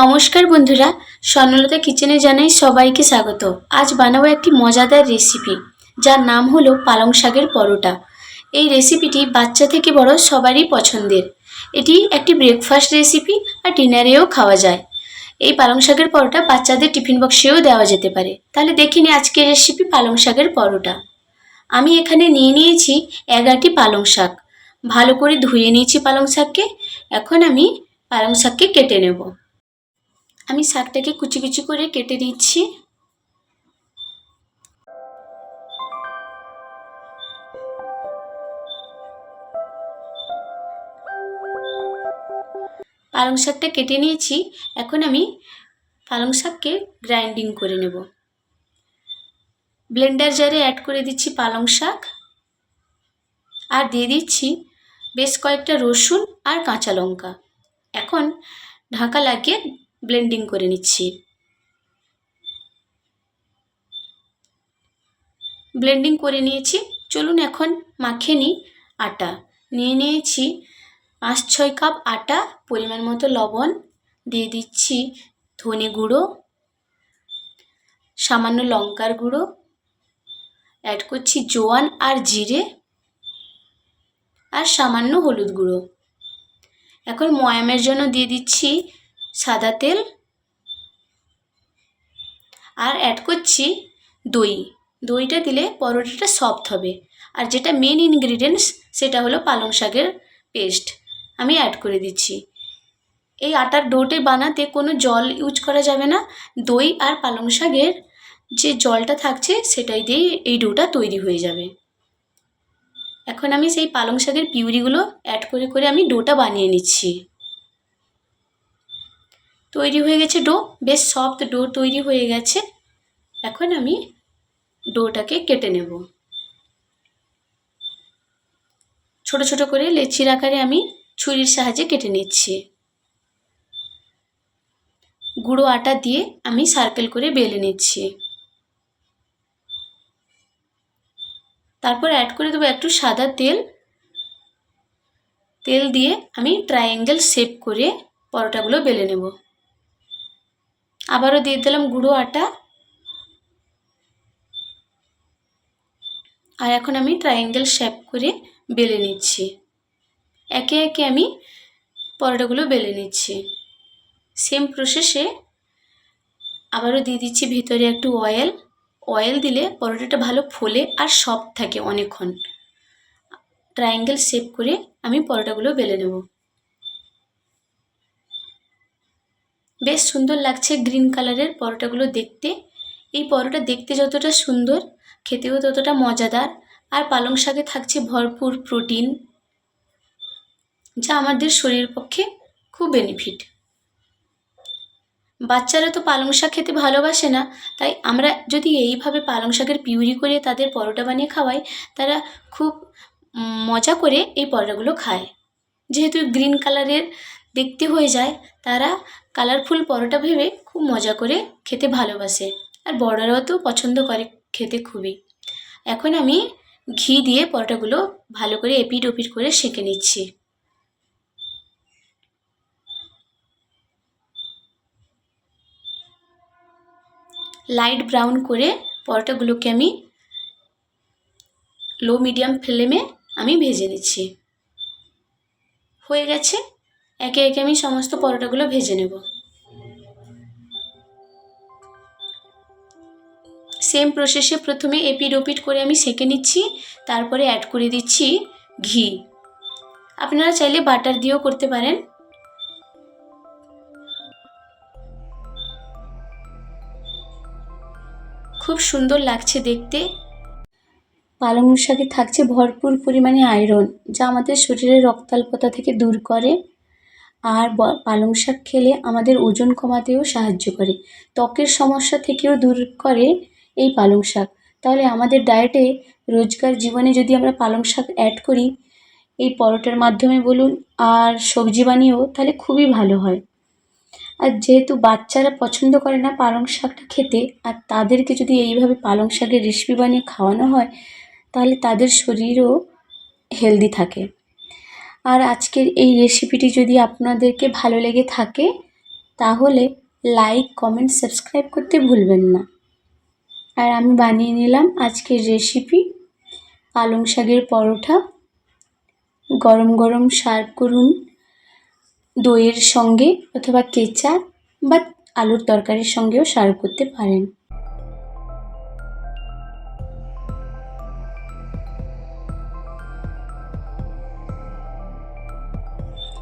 নমস্কার বন্ধুরা, স্বর্ণলতা কিচেনে জানাই সবাইকে স্বাগত। আজ বানাবো একটি মজাদার রেসিপি, যার নাম হলো পালং শাকের পরোটা। এই রেসিপিটি বাচ্চা থেকে বড় সবারই পছন্দের। এটি একটি ব্রেকফাস্ট রেসিপি আর ডিনারেও খাওয়া যায়। এই পালং শাকের পরোটা বাচ্চাদের টিফিন বক্সেও দেওয়া যেতে পারে। তাহলে দেখিনি আজকের রেসিপি পালং শাকের পরোটা। আমি এখানে নিয়ে নিয়েছি 11টি পালং শাক। ভালো করে ধুয়ে নিয়েছি পালং শাককে। এখন আমি পালং শাককে কেটে নেব। আমি শাকটাকে কুচি কুচি করে কেটে নিচ্ছি। পালং শাকটা কেটে নিয়েছি। এখন আমি পালং শাককে গ্রাইন্ডিং করে নেব। ব্লেন্ডার জারে অ্যাড করে দিচ্ছি পালং শাক, আর দিয়ে দিচ্ছি বেশ কয়েকটা রসুন আর কাঁচা লঙ্কা। এখন ঢাকা লাগিয়ে ব্লেন্ডিং করে নিচ্ছি। ব্লেন্ডিং করে নিয়েছি। চলুন এখন মাখিয়ে নিই আটা। নিয়ে নিয়েছি 5-6 কাপ আটা, পরিমাণ মতো লবণ, দিয়ে দিচ্ছি ধনে গুঁড়ো, সামান্য লঙ্কার গুঁড়ো, অ্যাড করছি জোয়ান আর জিরে, আর সামান্য হলুদ গুঁড়ো। এখন ময়ামের জন্য দিয়ে দিচ্ছি সাদা তেল, আর অ্যাড করছি দই। দইটা দিলে পরোটাটা সফট হবে। আর যেটা মেন ইনগ্রিডিয়েন্টস সেটা হলো পালং শাকের পেস্ট, আমি অ্যাড করে দিচ্ছি। এই আটার ডোটে বানাতে কোনো জল ইউজ করা যাবে না। দই আর পালং শাকের যে জলটা থাকছে সেটাই দিয়েই এই ডোটা তৈরি হয়ে যাবে। এখন আমি সেই পালং শাকের পিউরিগুলো অ্যাড করে করে আমি ডোটা বানিয়ে নিচ্ছি। তৈরি হয়ে গেছে ডো, বেশ সফট ডো তৈরি হয়ে গেছে। এখন আমি ডোটাকে কেটে নেব। ছোট ছোট করে লেচির আকারে আমি ছুরির সাহায্যে কেটে নিচ্ছি। গুঁড়ো আটা দিয়ে আমি সার্কেল করে বেলে নিচ্ছি। তারপর অ্যাড করে দেবো একটু সাদা তেল। তেল দিয়ে আমি ট্রায়াঙ্গেল শেপ করে পরোটাগুলো বেলে নেব। আবারও দিয়ে দিলাম গুঁড়ো আটা। আর এখন আমি ট্রায়াঙ্গেল শেপ করে বেলে নিচ্ছি। একে একে আমি পরোটাগুলো বেলে নিচ্ছি। সেম প্রসেসে আবারও দিয়ে দিচ্ছি ভিতরে একটু অয়েল। অয়েল দিলে পরোটাটা ভালো ফোলে আর সফট থাকে অনেকক্ষণ। ট্রায়াঙ্গেল শেপ করে আমি পরোটাগুলো বেলে নেব। বেশ সুন্দর লাগছে গ্রিন কালারের পরোটাগুলো দেখতে। এই পরোটা দেখতে যতটা সুন্দর, খেতেও ততটা মজাদার। আর পালং শাকে থাকছে ভরপুর প্রোটিন, যা আমাদের শরীরের পক্ষে খুব বেনিফিট। বাচ্চারা তো পালং শাক খেতে ভালোবাসে না, তাই আমরা যদি এইভাবে পালং শাকের পিউরি করে তাদের পরোটা বানিয়ে খাওয়াই, তারা খুব মজা করে এই পরোটাগুলো খায়। যেহেতু গ্রিন কালারের দেখতে হয়ে যায়, তারা কালারফুল পরোটা ভেবে খুব মজা করে খেতে ভালোবাসে। আর বড়রাও তো পছন্দ করে খেতে খুবই। এখন আমি ঘি দিয়ে পরোটাগুলো ভালো করে এপিট ওপিট করে সেঁকে নিচ্ছি। লাইট ব্রাউন করে পরোটাগুলোকে আমি লো মিডিয়াম ফ্লেমে আমি ভেজে নিচ্ছি। হয়ে গেছে। একে একে আমি সমস্ত পরোটাগুলো ভেজে নেব। সেম প্রসেসে প্রথমে এপিট ওপিট করে আমি সেঁকে নিচ্ছি, তারপরে অ্যাড করে দিচ্ছি ঘি। আপনারা চাইলে বাটার দিয়েও করতে পারেন। খুব সুন্দর লাগছে দেখতে। পালং শাকে থাকছে ভরপুর পরিমাণে আয়রন, যা আমাদের শরীরের রক্তাল্পতা থেকে দূর করে। আর পালং শাক খেলে আমাদের ওজন কমাতেও সাহায্য করে, ত্বকের সমস্যা থেকেও দূর করে এই পালং শাক। তাহলে আমাদের ডায়েটে রোজকার জীবনে যদি আমরা পালং শাক অ্যাড করি এই পরোটার মাধ্যমে বলুন আর সবজি বানিয়েও, তাহলে খুবই ভালো হয়। আর যেহেতু বাচ্চারা পছন্দ করে না পালং শাকটা খেতে, আর তাদেরকে যদি এইভাবে পালং শাকের রেসিপি বানিয়ে খাওয়ানো হয়, তাহলে তাদের শরীরও হেলদি থাকে। আর আজকের এই রেসিপিটি যদি আপনাদেরকে ভালো লেগে থাকে, তাহলে লাইক, কমেন্ট, সাবস্ক্রাইব করতে ভুলবেন না। আর আমি বানিয়ে নিলাম আজকের রেসিপি পালং শাকের পরোটা। গরম গরম সার্ভ করুন দইয়ের সঙ্গে অথবা কেচাপ বা আলুর তরকারির সঙ্গেও সার্ভ করতে পারেন।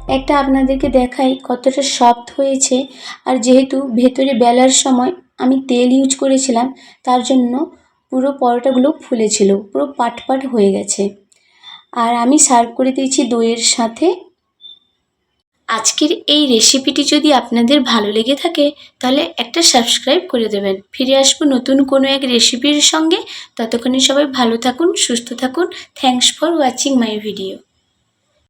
একটা আপনাদেরকে দেখাই কতটা সফট হয়েছে। আর যেহেতু ভেতরে বেলার সময় আমি তেল ইউজ করেছিলাম, তার জন্য পুরো পরোটাগুলো ফুলেছিল, পুরো পাট পাট হয়ে গেছে। আর আমি সার্ভ করে দিয়েছি দইয়ের সাথে। আজকের এই রেসিপিটি যদি আপনাদের ভালো লেগে থাকে তাহলে একটা সাবস্ক্রাইব করে দেবেন। ফিরে আসবো নতুন কোনো এক রেসিপির সঙ্গে। ততক্ষণে সবাই ভালো থাকুন, সুস্থ থাকুন। Thanks for watching my video.